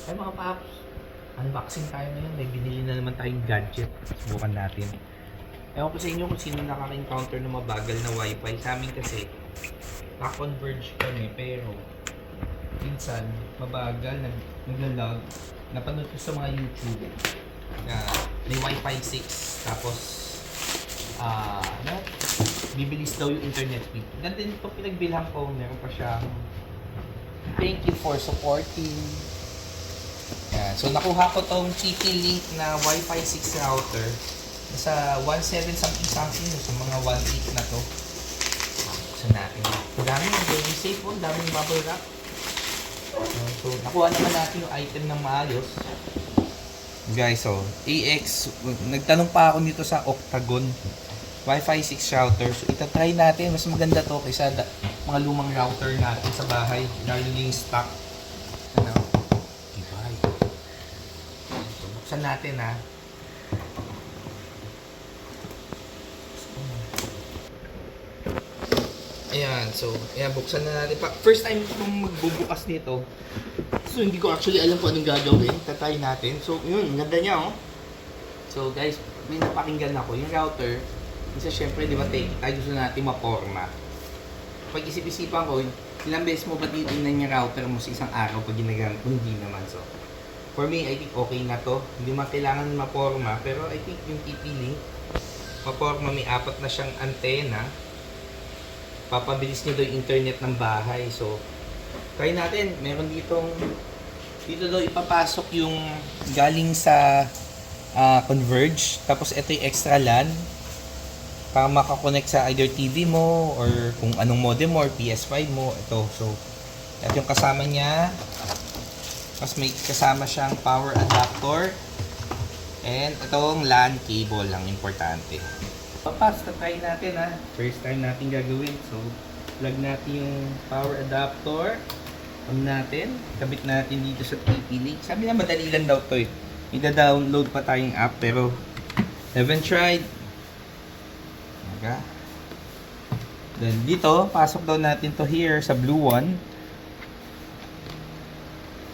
Ay mga paps, unboxing tayo ngayon. May binili na naman tayong gadget. Subukan natin. Ewan ko sa inyo kung sino nakaka-encounter ng mabagal na wifi. Sa amin kasi, naka-converge kami pero minsan, mabagal, naglalag. Napanood ko sa mga YouTube na may Wi-Fi 6 tapos ano? Bibilis daw yung internet speed. Ganito ito pinagbilhan ko, meron pa siyang thank you for supporting. Yan. So, nakuha ko tong TP-Link na Wi-Fi 6 router. Nasa 1.7 something sa mga 1.8 na to. So, natin. Ang dami yung safe po. Ang daming bubble wrap. So, nakuha naman natin yung item ng maayos. Guys, so, AX. Nagtanong pa ako dito sa Octagon Wi-Fi 6 router. So, itatry natin. Mas maganda to kaysa mga lumang router natin sa bahay. Lalo yung stock. Ano? Buksan natin ha. Ayan, so, ayan, buksan na natin. First time kong magbubukas nito. So, hindi ko actually alam kung anong gagawin. Tatry natin. So, yun, ganda niya oh. So, guys, may napakinggan ako. Yung router, isa syempre, di ba, tayo gusto natin maporma. Pag isip-isipan ko, ilang beses mo ba titignan yung router mo sa isang araw pag ginagamit mo? Hindi naman. So, for me, I think okay na to. Hindi man kailangan maporma, pero I think yung TP-Link, maporma, may 4 na siyang antena. Papabilis niya daw yung internet ng bahay. So, try natin. Meron dito daw ipapasok yung galing sa Converge. Tapos, ito yung extra LAN para makakonect sa either TV mo or kung anong modem mo or PS5 mo. Ito. So, ito yung kasama niya. Tapos may kasama siyang power adapter. And itong LAN cable ang importante. Papas, try natin ha. First time natin gagawin. So, plug natin yung power adapter. On natin. Kabit natin dito sa TP-Link. Sabi na madali lang daw to eh. Ida-download pa tayong app pero haven't tried. Okay. Then dito, pasok daw natin to here sa blue one.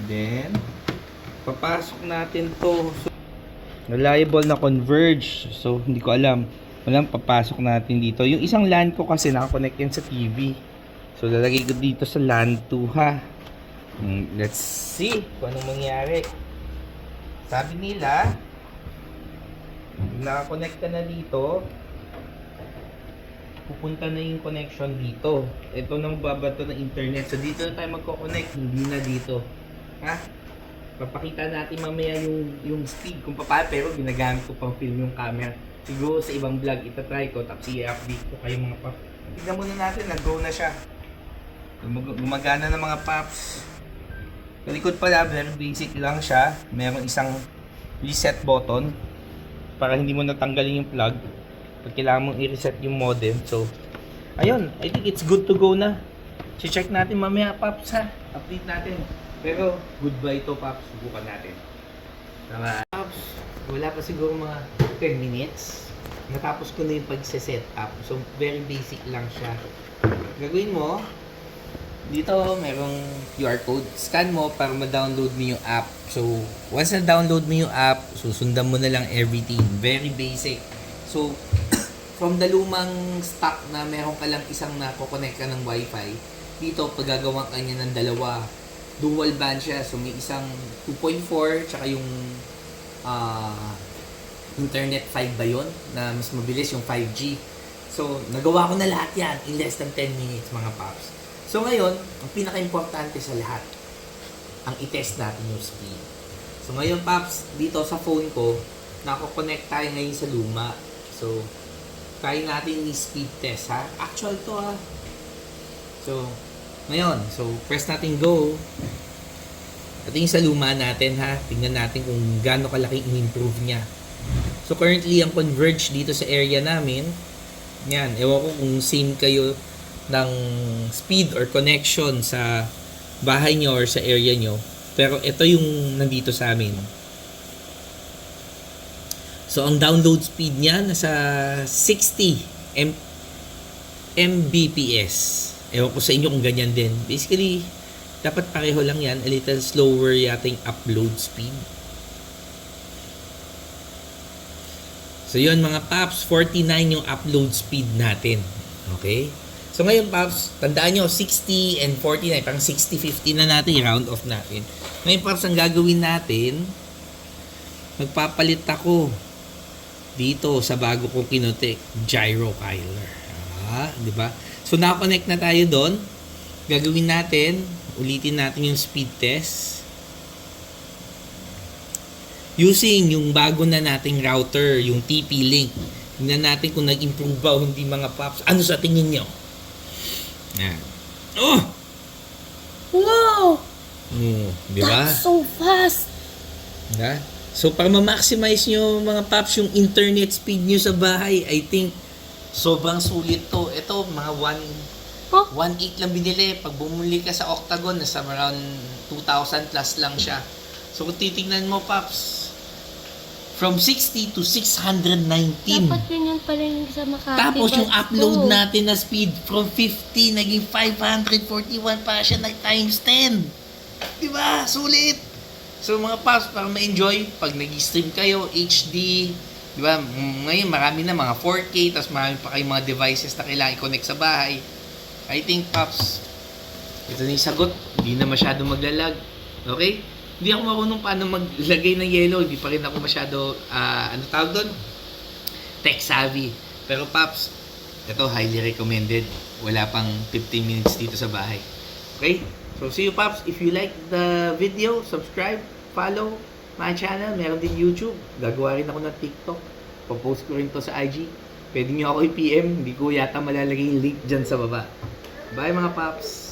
Then, papasok natin to. So, reliable na Converge. So, hindi ko alam. Walang papasok natin dito. Yung isang LAN ko kasi nakakonect yan sa TV. So, lalagay ko dito sa LAN 2 ha. Let's see kung anong mangyari. Sabi nila, nakakonect ka na dito, pupunta na yung connection dito. Ito na magbabato ng internet. So, dito na tayo magko-connect. Hindi na dito. Ha? Papakita natin mamaya yung speed kung paano, pero ginagamit ko pang film yung camera. Siguro sa ibang vlog itatry ko tapos i-update ko kayo mga paps. Tignan muna natin, nag-go na siya. Gumagana na mga paps. Sa likod pala, very basic lang siya. Merong isang reset button para hindi mo natanggalin yung plug pag kailangan mong i-reset yung modem. So, ayun, I think it's good to go na. Check natin mamaya paps ha. Update natin. Pero, goodbye to, Paps. Subukan natin. Tama. Paps, wala pa siguro mga 10 minutes. Natapos ko na yung pag-set up. So, very basic lang siya. Gagawin mo, dito merong QR code. Scan mo para ma-download mo yung app. So, once na-download mo yung app, susundan mo na lang everything. Very basic. So, from the lumang stock na meron ka lang isang nako-connect ka ng Wi-Fi, dito, paggagawa ka niya ng dalawa. Dual band siya. So, may isang 2.4 tsaka yung internet 5 ba yun? Na mas mabilis yung 5G. So, nagawa ko na lahat yan in less than 10 minutes mga paps. So, ngayon, ang pinaka-importante sa lahat, ang i-test natin yung speed. So, ngayon paps, dito sa phone ko, nako-connect tayo ngayon sa luma. So, try natin yung speed test ha. Actual to ha. So, ngayon, so press natin go. Ito yung sa luma natin ha. Tingnan natin kung gaano kalaki in-improve niya. So currently, ang Converge dito sa area namin, yan, ewan ko kung same kayo ng speed or connection sa bahay nyo or sa area nyo. Pero ito yung nandito sa amin. So ang download speed niya nasa 60 Mbps. Ewan ko sa inyo kung ganyan din. Basically, Dapat pareho lang yan. A little slower yating upload speed. So yun mga paps, 49 yung upload speed natin. Okay? So ngayon paps, tandaan nyo, 60 and 49, parang 60-50 na natin, round off natin. Ngayon paps, ang gagawin natin, magpapalit ako dito sa bago kong kinotek, gyro kyler. Di ba? So nakakonect na tayo doon. Gagawin natin, ulitin natin yung speed test. Using yung bago na nating router, yung TP-Link. Tingnan natin kung nag-improve ba o hindi mga paps. Ano sa tingin nyo? Yan. Oh! Wow! Di ba? That's so fast! Diba? So, para ma-maximize nyo mga paps yung internet speed nyo sa bahay, I think sobrang sulit to. Ito, mga 1.8 lang binili. Pag bumuli ka sa Octagon, nasa around 2,000 plus lang siya. So, kung titignan mo, paps, from 60 to 619. Dapat yun pala yung sa Makati. Tapos yung Ba't upload ko? natin na speed from 50 naging 541 pa siya nag times 10. 'Di ba? Sulit. So mga paps, para ma-enjoy pag nag-stream kayo HD, 'di ba? Ngayon marami na mga 4K, tapos marami pa kayong mga devices na kailangan i-connect sa bahay. I think paps, ito na yung sagot. Hindi na masyado maglalag. Okay? Hindi ako marunong paano maglagay ng yellow. Hindi pa rin ako masyado, ano tawag doon? Tech savvy. Pero Paps, ito highly recommended. Wala pang 15 minutes dito sa bahay. Okay? So see you Paps. If you like the video, subscribe, follow my channel. Meron din YouTube. Gagawa rin ako ng TikTok. Popost ko rin to sa IG. Pwede nyo ako i-PM. Hindi ko yata malalagay yung link dyan sa baba. Bye mga Paps!